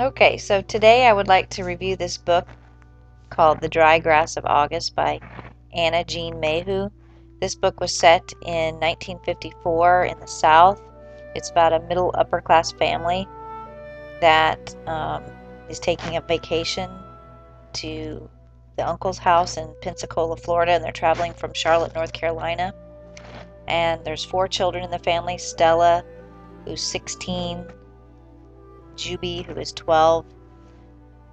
Okay, so today I would like to review this book called The Dry Grass of August by Anna Jean Mayhew. This book was set in 1954 in the South. It's about a middle upper class family that is taking a vacation to the uncle's house in Pensacola, Florida, and they're traveling from Charlotte, North Carolina. And there's 4 children in the family: Stella, who's 16, Juby, who is 12,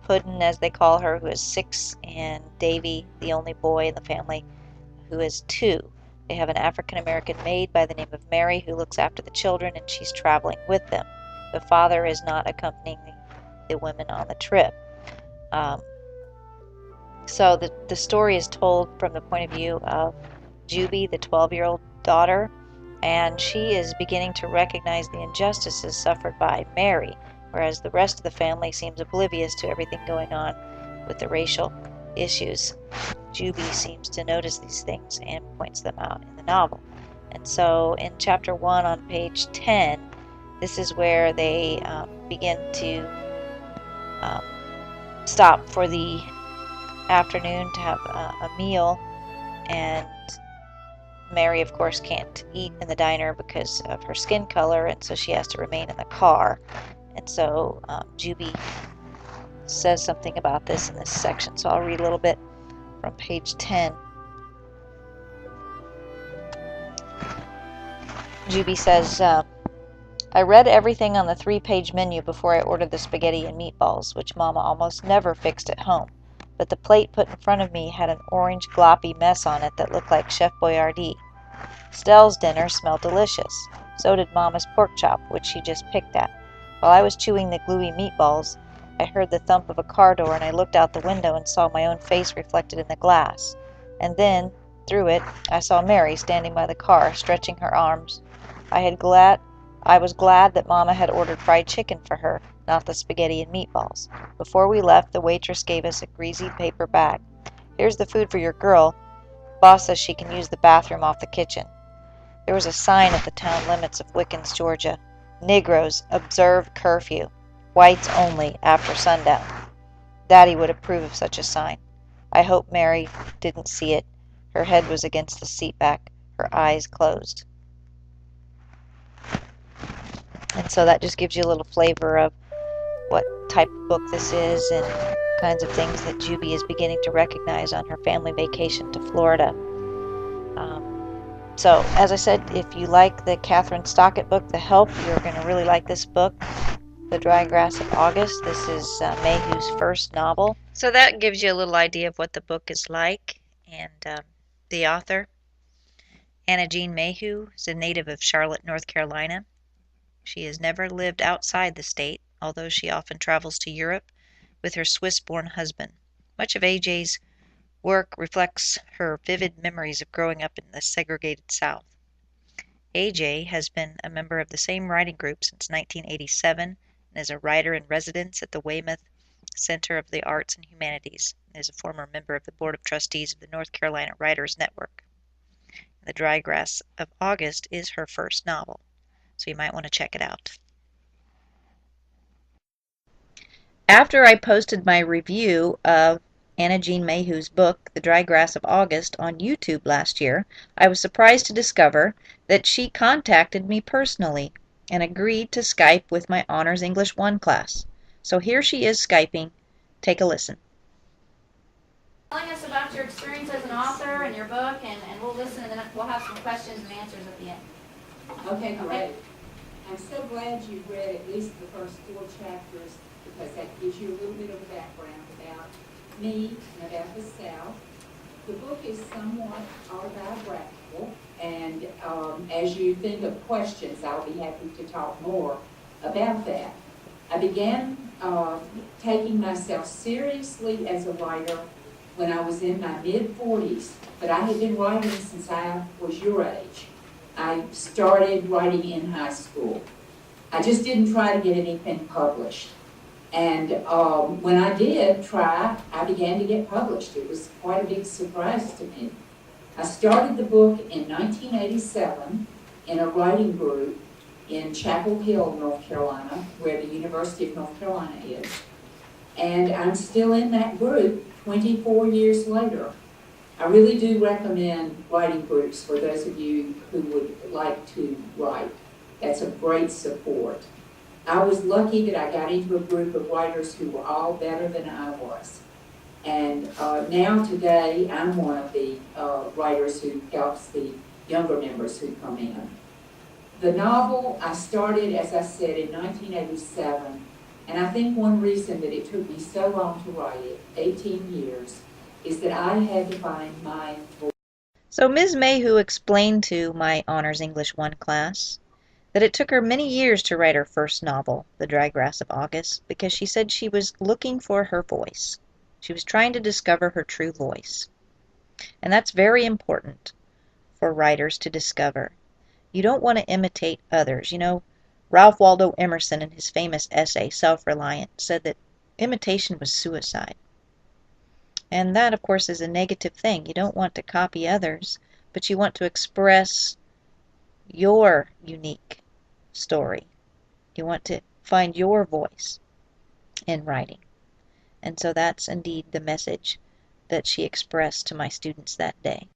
Puddin, as they call her, who is 6, and Davy, the only boy in the family, who is 2. They have an African American maid by the name of Mary who looks after the children, and she's traveling with them. The father is not accompanying the women on the trip. So the story is told from the point of view of Juby, the 12-year-old daughter, and she is beginning to recognize the injustices suffered by Mary, whereas the rest of the family seems oblivious to everything going on with the racial issues. Juby seems to notice these things and points them out in the novel. And so in chapter 1 on page 10, this is where they begin to stop for the afternoon to have a meal, and Mary, of course, can't eat in the diner because of her skin color, and so she has to remain in the car. And so Juby says something about this in this section, so I'll read a little bit from page 10. Juby says, I read everything on the 3-page menu before I ordered the spaghetti and meatballs, which Mama almost never fixed at home. But the plate put in front of me had an orange gloppy mess on it that looked like Chef Boyardee. Stell's dinner smelled delicious. So did Mama's pork chop, which she just picked at. While I was chewing the gluey meatballs, I heard the thump of a car door, and I looked out the window and saw my own face reflected in the glass. And then, through it, I saw Mary standing by the car, stretching her arms. I was glad that Mama had ordered fried chicken for her, not the spaghetti and meatballs. Before we left, the waitress gave us a greasy paper bag. Here's the food for your girl. Boss says she can use the bathroom off the kitchen. There was a sign at the town limits of Wickens, Georgia. Negroes, observe curfew. Whites only, after sundown. Daddy would approve of such a sign. I hope Mary didn't see it. Her head was against the seat back, her eyes closed. And so that just gives you a little flavor of what type of book this is and kinds of things that Juby is beginning to recognize on her family vacation to Florida. So, as I said, if you like the Kathryn Stockett book, The Help, you're going to really like this book, The Dry Grass of August. This is Mayhew's first novel. So that gives you a little idea of what the book is like. And the author, Anna Jean Mayhew, is a native of Charlotte, North Carolina. She has never lived outside the state, although she often travels to Europe with her Swiss-born husband. Much of AJ's work reflects her vivid memories of growing up in the segregated South. AJ has been a member of the same writing group since 1987 and is a writer in residence at the Weymouth Center of the Arts and Humanities and is a former member of the Board of Trustees of the North Carolina Writers Network. The Dry Grass of August is her first novel, so you might want to check it out. After I posted my review of Anna Jean Mayhew's book, The Dry Grass of August, on YouTube last year, I was surprised to discover that she contacted me personally and agreed to Skype with my Honors English 1 class. So here she is Skyping. Take a listen. Telling us about your experience as an author and your book, and we'll listen, and then we'll have some questions and answers at the end. Okay, great. I'm so glad you read at least the first 4 chapters, because that gives you a little bit of a background about me and about the South. The book is somewhat autobiographical, and as you think of questions, I'll be happy to talk more about that. I began taking myself seriously as a writer when I was in my mid-40s, but I had been writing since I was your age. I started writing in high school. I just didn't try to get anything published. And when I did try, I began to get published. It was quite a big surprise to me. I started the book in 1987 in a writing group in Chapel Hill, North Carolina, where the University of North Carolina is. And I'm still in that group 24 years later. I really do recommend writing groups for those of you who would like to write. That's a great support. I was lucky that I got into a group of writers who were all better than I was. And now today, I'm one of the writers who helps the younger members who come in. The novel, I started, as I said, in 1987. And I think one reason that it took me so long to write it, 18 years, is that I had to find my voice. So Ms. Mayhew explained to my Honors English 1 class that it took her many years to write her first novel, The Dry Grass of August, because she said she was looking for her voice. She was trying to discover her true voice. And that's very important for writers to discover. You don't want to imitate others. You know, Ralph Waldo Emerson, in his famous essay, Self-Reliant, said that imitation was suicide. And that, of course, is a negative thing. You don't want to copy others, but you want to express your unique story. You want to find your voice in writing. And so that's indeed the message that she expressed to my students that day.